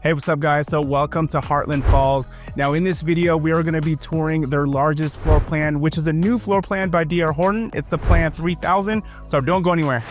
Hey, what's up guys? So welcome to Heartland Falls. Now in this video, we are going to be touring their largest floor plan, which is a new floor plan by DR Horton. It's the Plan 3000, so don't go anywhere.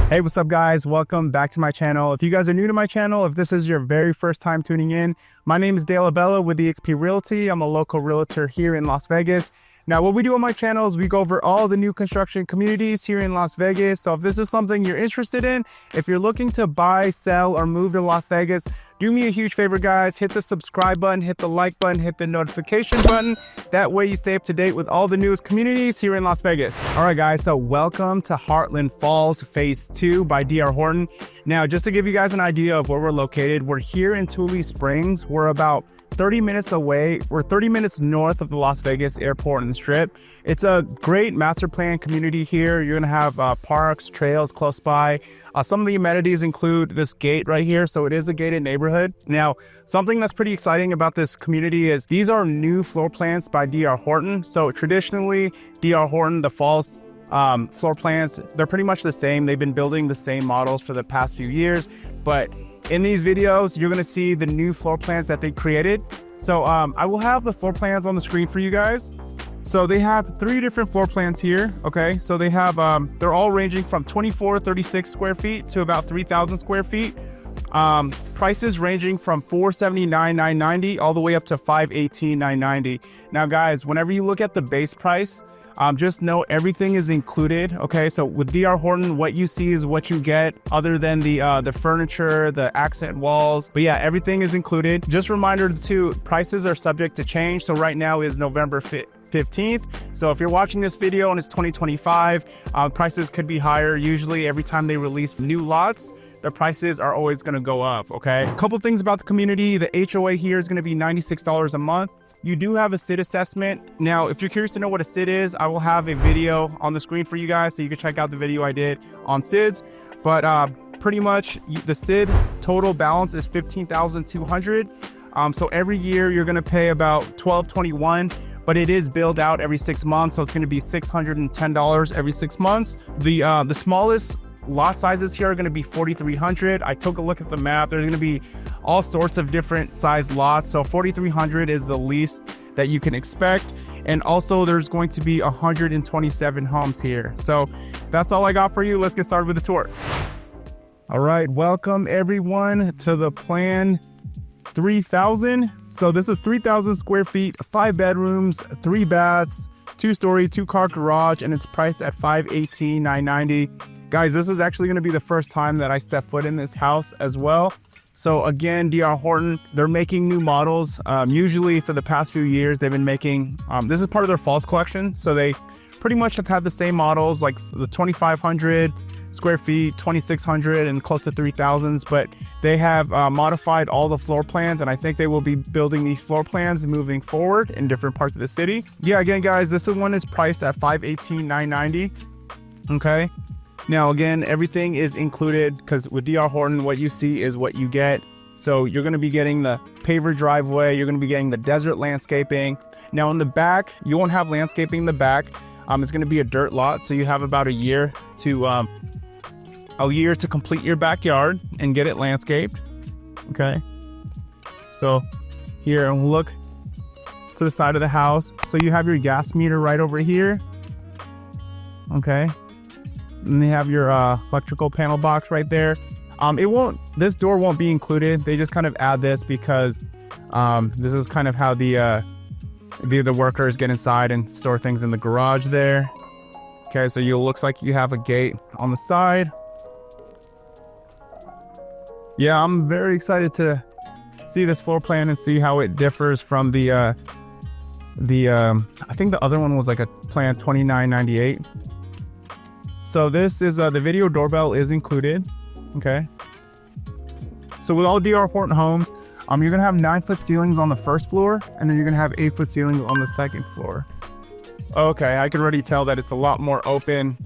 Hey, what's up guys? Welcome back to my channel. If you guys are new to my channel, if this is your very first time tuning in, my name is Abella with eXp Realty. I'm a local realtor here in Las Vegas. Now, what we do on my channel is we go over all the new construction communities here in Las Vegas. So if this is something you're interested in, if you're looking to buy, sell, or move to Las Vegas, do me a huge favor, guys. Hit the subscribe button, hit the like button, hit the notification button. That way you stay up to date with all the newest communities here in Las Vegas. All right, guys, so welcome to Heartland Falls Phase 2 by DR Horton. Now, just to give you guys an idea of where we're located, we're here in Tule Springs. We're about 30 minutes away. We're 30 minutes north of the Las Vegas Airport and Strip. It's a great master plan community here. You're gonna have parks, trails close by. Some of the amenities include this gate right here. So it is a gated neighborhood. Now, something that's pretty exciting about this community is these are new floor plans by DR Horton. So traditionally, DR Horton, the Falls floor plans, they're pretty much the same. They've been building the same models for the past few years, but in these videos, you're gonna see the new floor plans that they created. So I will have the floor plans on the screen for you guys. So they have 3 different floor plans here, okay? So they have, they're all ranging from 2436 square feet to about 3,000 square feet. Prices ranging from $479,990 all the way up to $518,990. Now guys, whenever you look at the base price, just know everything is included, okay? So with DR Horton, what you see is what you get, other than the furniture, the accent walls. But yeah, everything is included. Just a reminder too, prices are subject to change. So right now is November 15th. So if you're watching this video and it's 2025, prices could be higher. Usually every time they release new lots, the prices are always going to go up, okay? A couple things about the community. The HOA here is going to be $96 a month. You do have a SID assessment. Now, if you're curious to know what a SID is, I will have a video on the screen for you guys, so you can check out the video I did on SIDs. But pretty much the SID total balance is $15,200. So every year you're going to pay about $1,221. But it is billed out every 6 months, so it's going to be $610 every 6 months. The smallest lot sizes here are going to be 4,300. I took a look at the map. There's going to be all sorts of different size lots. So 4,300 is the least that you can expect. And also there's going to be 127 homes here. So that's all I got for you. Let's get started with the tour. All right, welcome everyone to the Plan 3000. So this is 3,000 square feet, 5 bedrooms, 3 baths, 2-story, 2-car garage, and it's priced at $518,990. Guys, this is actually going to be the first time that I step foot in this house as well. So again, DR Horton, they're making new models. Usually for the past few years, they've been making, this is part of their Falls collection. So they pretty much have had the same models, like the 2,500 square feet, 2,600 and close to 3,000s, but they have modified all the floor plans, and I think they will be building these floor plans moving forward in different parts of the city. Yeah, again, guys, this one is priced at $518,990. Okay. Now, again, everything is included because with DR Horton, what you see is what you get. So you're going to be getting the paver driveway. You're going to be getting the desert landscaping. Now in the back, you won't have landscaping in the back. It's going to be a dirt lot. So you have about a year to complete your backyard and get it landscaped. Okay. So here, and look to the side of the house. So you have your gas meter right over here. Okay. And they have your electrical panel box right there. This door won't be included. They just kind of add this because this is kind of how the workers get inside and store things in the garage there. Okay, so it looks like you have a gate on the side. Yeah, I'm very excited to see this floor plan and see how it differs from I think the other one was like a plan $29.98. So this is the video doorbell is included. Okay. So with all DR Horton homes, you're gonna have 9-foot ceilings on the first floor, and then you're gonna have 8-foot ceilings on the second floor. Okay, I can already tell that it's a lot more open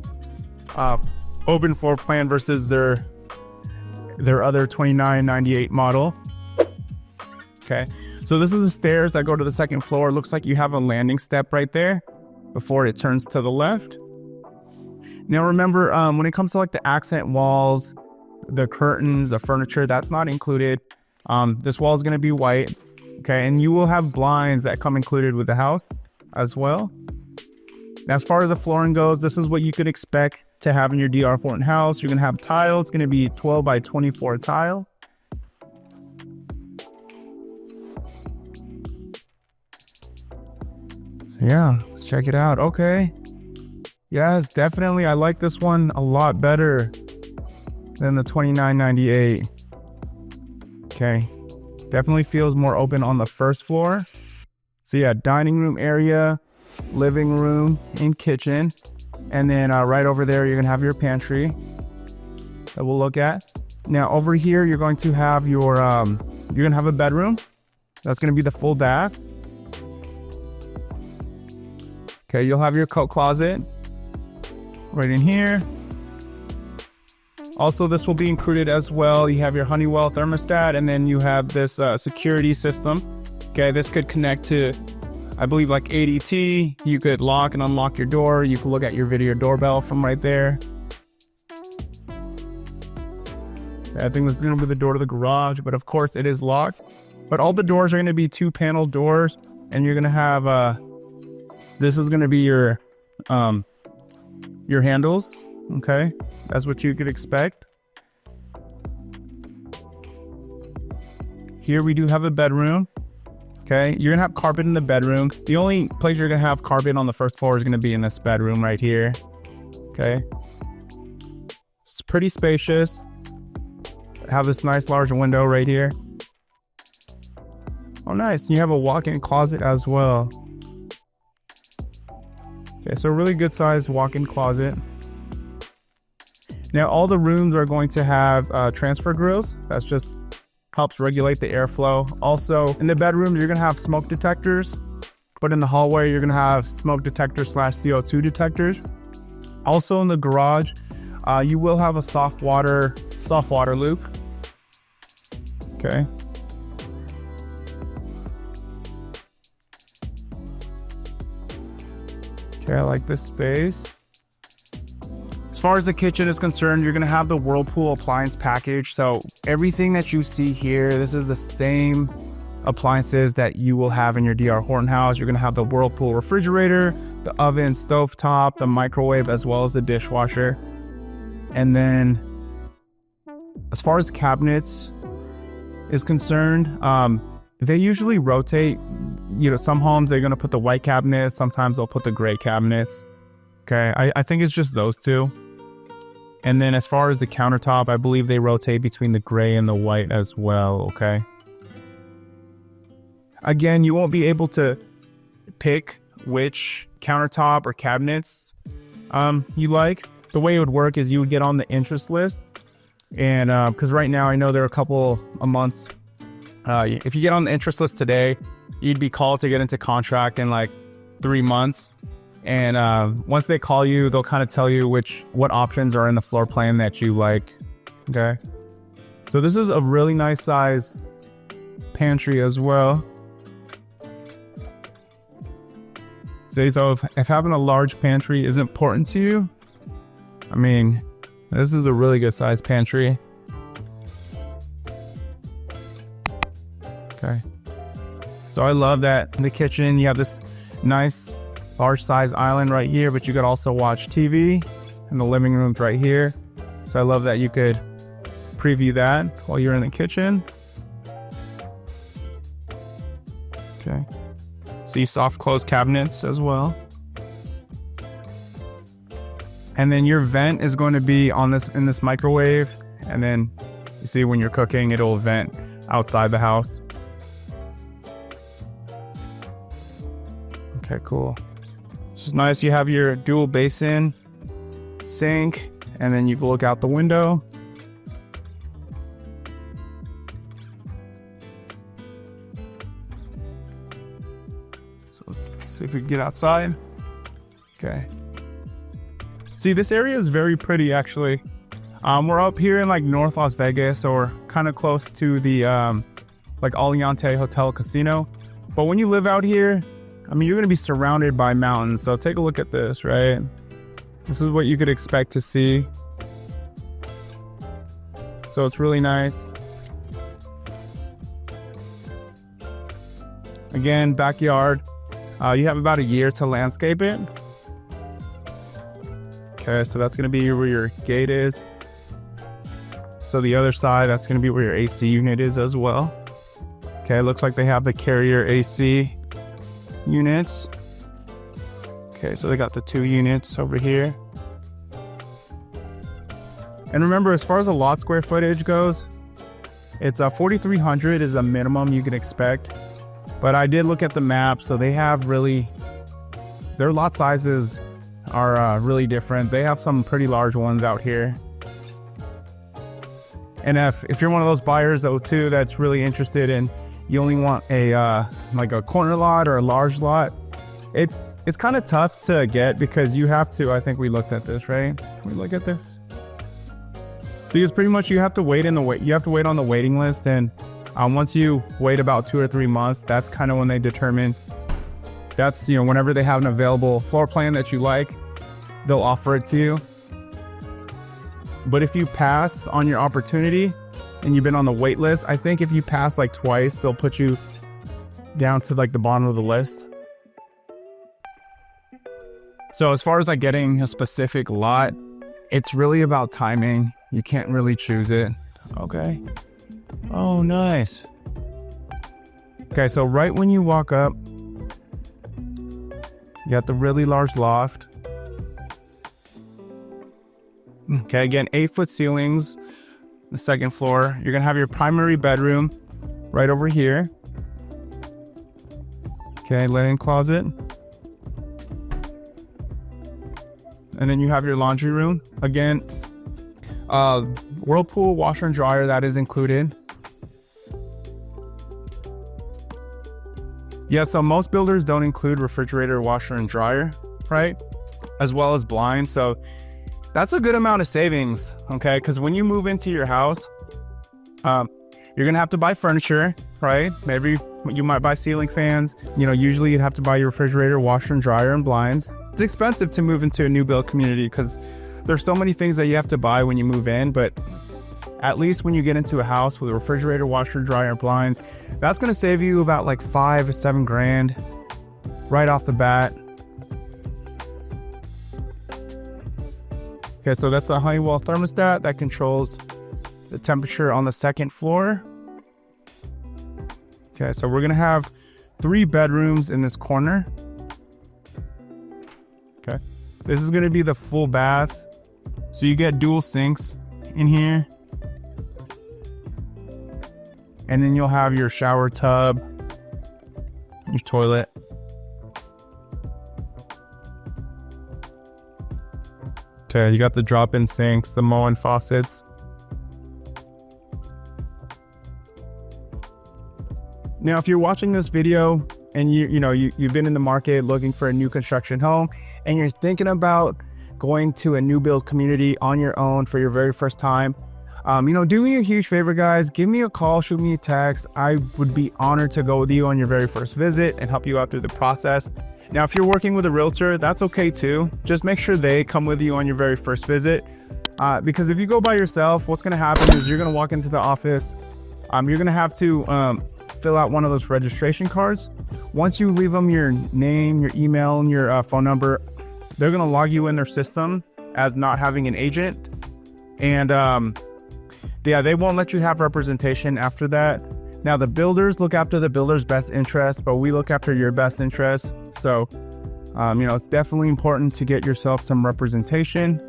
floor plan versus their other $29.98 model. Okay, so this is the stairs that go to the second floor. It looks like you have a landing step right there before it turns to the left. Now remember, when it comes to like the accent walls, the curtains, the furniture, that's not included. This wall is going to be white. Okay, and you will have blinds that come included with the house as well. Now, as far as the flooring goes, this is what you could expect to have in your DR Horton house. You're going to have tile. It's going to be 12 by 24 tile. So yeah, let's check it out. Okay. Yes, definitely. I like this one a lot better than the $29.98. Okay. Definitely feels more open on the first floor. So yeah, dining room area, living room, and kitchen. And then right over there, you're gonna have your pantry that we'll look at. Now over here, you're going to have your, you're gonna have a bedroom. That's gonna be the full bath. Okay, you'll have your coat closet right in here. Also, this will be included as well. You have your Honeywell thermostat, and then you have this security system. Okay, this could connect to, I believe, like ADT. You could lock and unlock your door. You can look at your video doorbell from right there. I think this is going to be the door to the garage, but of course it is locked. But all the doors are going to be 2-panel doors, and you're going to have this is going to be your handles. Okay, that's what you could expect. Here we do have a bedroom. Okay, you're gonna have carpet in the bedroom. The only place you're gonna have carpet on the first floor is gonna be in this bedroom right here. Okay, it's pretty spacious. Have this nice large window right here. Oh, nice. You have a walk-in closet as well. Okay, so a really good sized walk-in closet. Now all the rooms are going to have transfer grills. That's just helps regulate the airflow. Also in the bedrooms, you're gonna have smoke detectors, but in the hallway, you're gonna have smoke detectors / CO2 detectors. Also in the garage, you will have a soft water loop. Okay. Okay, I like this space. As far as the kitchen is concerned, you're gonna have the Whirlpool appliance package. So everything that you see here, this is the same appliances that you will have in your DR Horton house. You're gonna have the Whirlpool refrigerator, the oven, stovetop, the microwave, as well as the dishwasher. And then as far as cabinets is concerned, they usually rotate. You know, some homes, they're gonna put the white cabinets. Sometimes they'll put the gray cabinets. Okay, I think it's just those two. And then as far as the countertop, I believe they rotate between the gray and the white as well, okay? Again, you won't be able to pick which countertop or cabinets you like. The way it would work is you would get on the interest list. And because right now I know there are a couple of months. If you get on the interest list today, you'd be called to get into contract in like 3 months. And once they call you, they'll kind of tell you what options are in the floor plan that you like. Okay. So this is a really nice size pantry as well. So if having a large pantry is important to you, I mean, this is a really good size pantry. Okay. So I love that in the kitchen, you have this nice large size island right here, but you could also watch TV, and the living room's right here. So I love that you could preview that while you're in the kitchen. Okay. See soft close cabinets as well. And then your vent is going to be on this in this microwave. And then you see when you're cooking, it'll vent outside the house. Okay, cool. This is nice. You have your dual basin sink, and then you look out the window. So let's see if we can get outside. Okay. See, this area is very pretty, actually. We're up here in like North Las Vegas, or kind of close to the like Aliante Hotel Casino. But when you live out here, I mean, you're going to be surrounded by mountains. So take a look at this, right? This is what you could expect to see. So it's really nice. Again, backyard. You have about a year to landscape it. Okay, so that's going to be where your gate is. So the other side, that's going to be where your AC unit is as well. Okay, it looks like they have the carrier AC units. Okay, so they got the 2 units over here. And remember, as far as the lot square footage goes, it's 4,300 is a minimum you can expect. But I did look at the map, so they have really, their lot sizes are really different. They have some pretty large ones out here. And if you're one of those buyers though too that's really interested in, you only want a like a corner lot or a large lot, it's kind of tough to get, because you have to, I think we looked at this, right? Can we look at this? Because pretty much you have to wait on the waiting list, and once you wait about 2 or 3 months, that's kind of when they determine. That's, you know, whenever they have an available floor plan that you like, they'll offer it to you. But if you pass on your opportunity and you've been on the wait list, I think if you pass like twice, they'll put you down to like the bottom of the list. So as far as like getting a specific lot, it's really about timing. You can't really choose it. Okay. Oh, nice. Okay, so right when you walk up, you got the really large loft. Okay, again, 8-foot ceilings, the second floor. You're gonna have your primary bedroom right over here. Okay, linen closet. And then you have your laundry room. Again, Whirlpool washer and dryer, that is included. Yeah, so most builders don't include refrigerator, washer, and dryer, right? As well as blinds. So that's a good amount of savings, okay? Because when you move into your house, you're gonna have to buy furniture, right? Maybe you might buy ceiling fans. You know, usually you'd have to buy your refrigerator, washer, and dryer, and blinds. It's expensive to move into a new build community because there's so many things that you have to buy when you move in, but at least when you get into a house with a refrigerator, washer, dryer, blinds, that's going to save you about like 5 to 7 grand right off the bat. Okay, so that's a Honeywell thermostat that controls the temperature on the second floor. Okay, so we're going to have 3 bedrooms in this corner. Okay, this is going to be the full bath. So you get dual sinks in here. And then you'll have your shower tub, your toilet. Okay, you got the drop-in sinks, the Moen faucets. Now, if you're watching this video and you've been in the market looking for a new construction home and you're thinking about going to a new build community on your own for your very first time, do me a huge favor, guys. Give me a call, shoot me a text. I would be honored to go with you on your very first visit and help you out through the process. Now, if you're working with a realtor, that's okay too. Just make sure they come with you on your very first visit. Because if you go by yourself, what's gonna happen is you're gonna walk into the office. You're gonna have to fill out one of those registration cards. Once you leave them your name, your email, and your phone number, they're gonna log you in their system as not having an agent. And yeah, they won't let you have representation after that. Now the builders look after the builder's best interest, but we look after your best interest. So, you know, it's definitely important to get yourself some representation,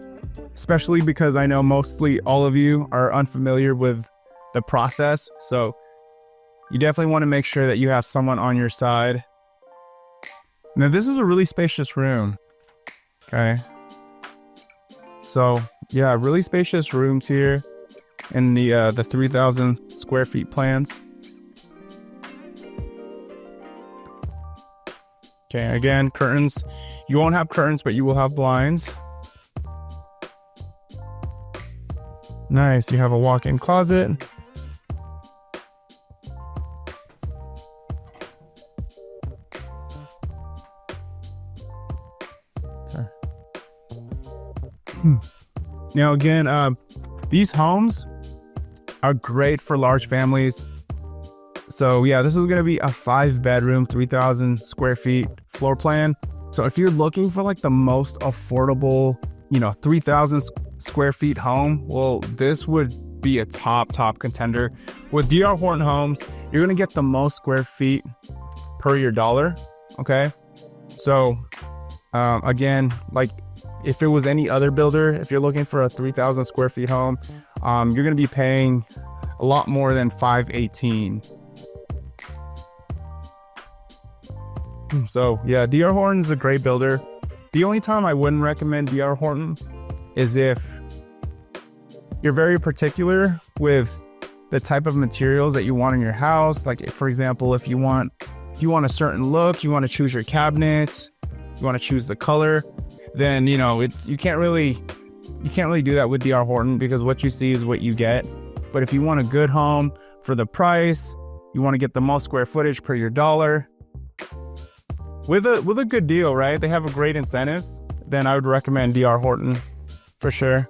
especially because I know mostly all of you are unfamiliar with the process. So you definitely want to make sure that you have someone on your side. Now this is a really spacious room. Okay. So yeah, really spacious rooms here in the 3,000 square feet plans. Okay, again, curtains. You won't have curtains, but you will have blinds. Nice, you have a walk-in closet. Now again, these homes are great for large families. So yeah, this is going to be a 5-bedroom, 3,000 square feet floor plan. So if you're looking for like the most affordable, you know, 3,000 square feet home, well, this would be a top contender. With DR Horton Homes, you're going to get the most square feet per your dollar. Okay. So again, like if it was any other builder, if you're looking for a 3,000 square feet home, you're going to be paying a lot more than $518. So yeah, DR Horton is a great builder. The only time I wouldn't recommend DR Horton is if you're very particular with the type of materials that you want in your house. Like for example, if you want a certain look, you want to choose your cabinets, you want to choose the color, then you know you can't really do that with DR Horton, because what you see is what you get. But if you want a good home for the price, you want to get the most square footage per your dollar, with a good deal, right? They have a great incentives. Then I would recommend DR Horton for sure.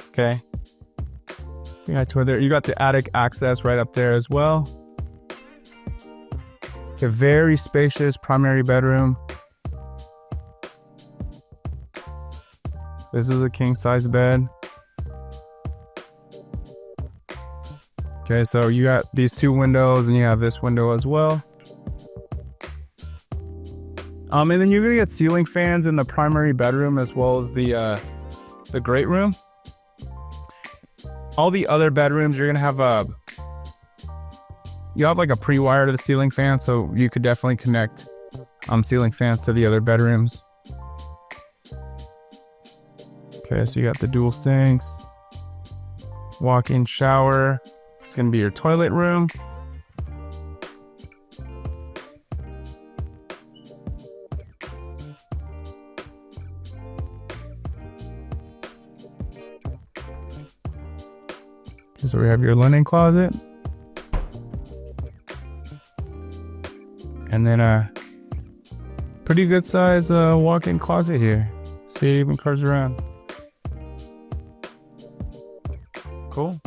Okay. You got the attic access right up there as well. A very spacious primary bedroom. This is a king size bed. Okay, so you got these 2 windows and you have this window as well. And then you're gonna get ceiling fans in the primary bedroom as well as the great room. All the other bedrooms, you're gonna have like a pre-wire to the ceiling fan, so you could definitely connect ceiling fans to the other bedrooms. Okay, so you got the dual sinks, walk-in shower. It's gonna be your toilet room. So we have your linen closet. And then a pretty good size walk-in closet here. See, it even curves around. Cool.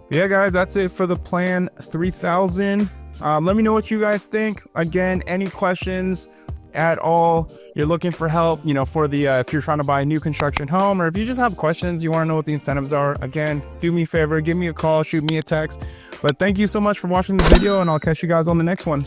Yeah, guys, that's it for the plan 3000. Let me know what you guys think. Again, any questions at all, you're looking for help, you know, for the if you're trying to buy a new construction home, or if you just have questions, you want to know what the incentives are, again, do me a favor, give me a call, shoot me a text. But thank you so much for watching the video, and I'll catch you guys on the next one.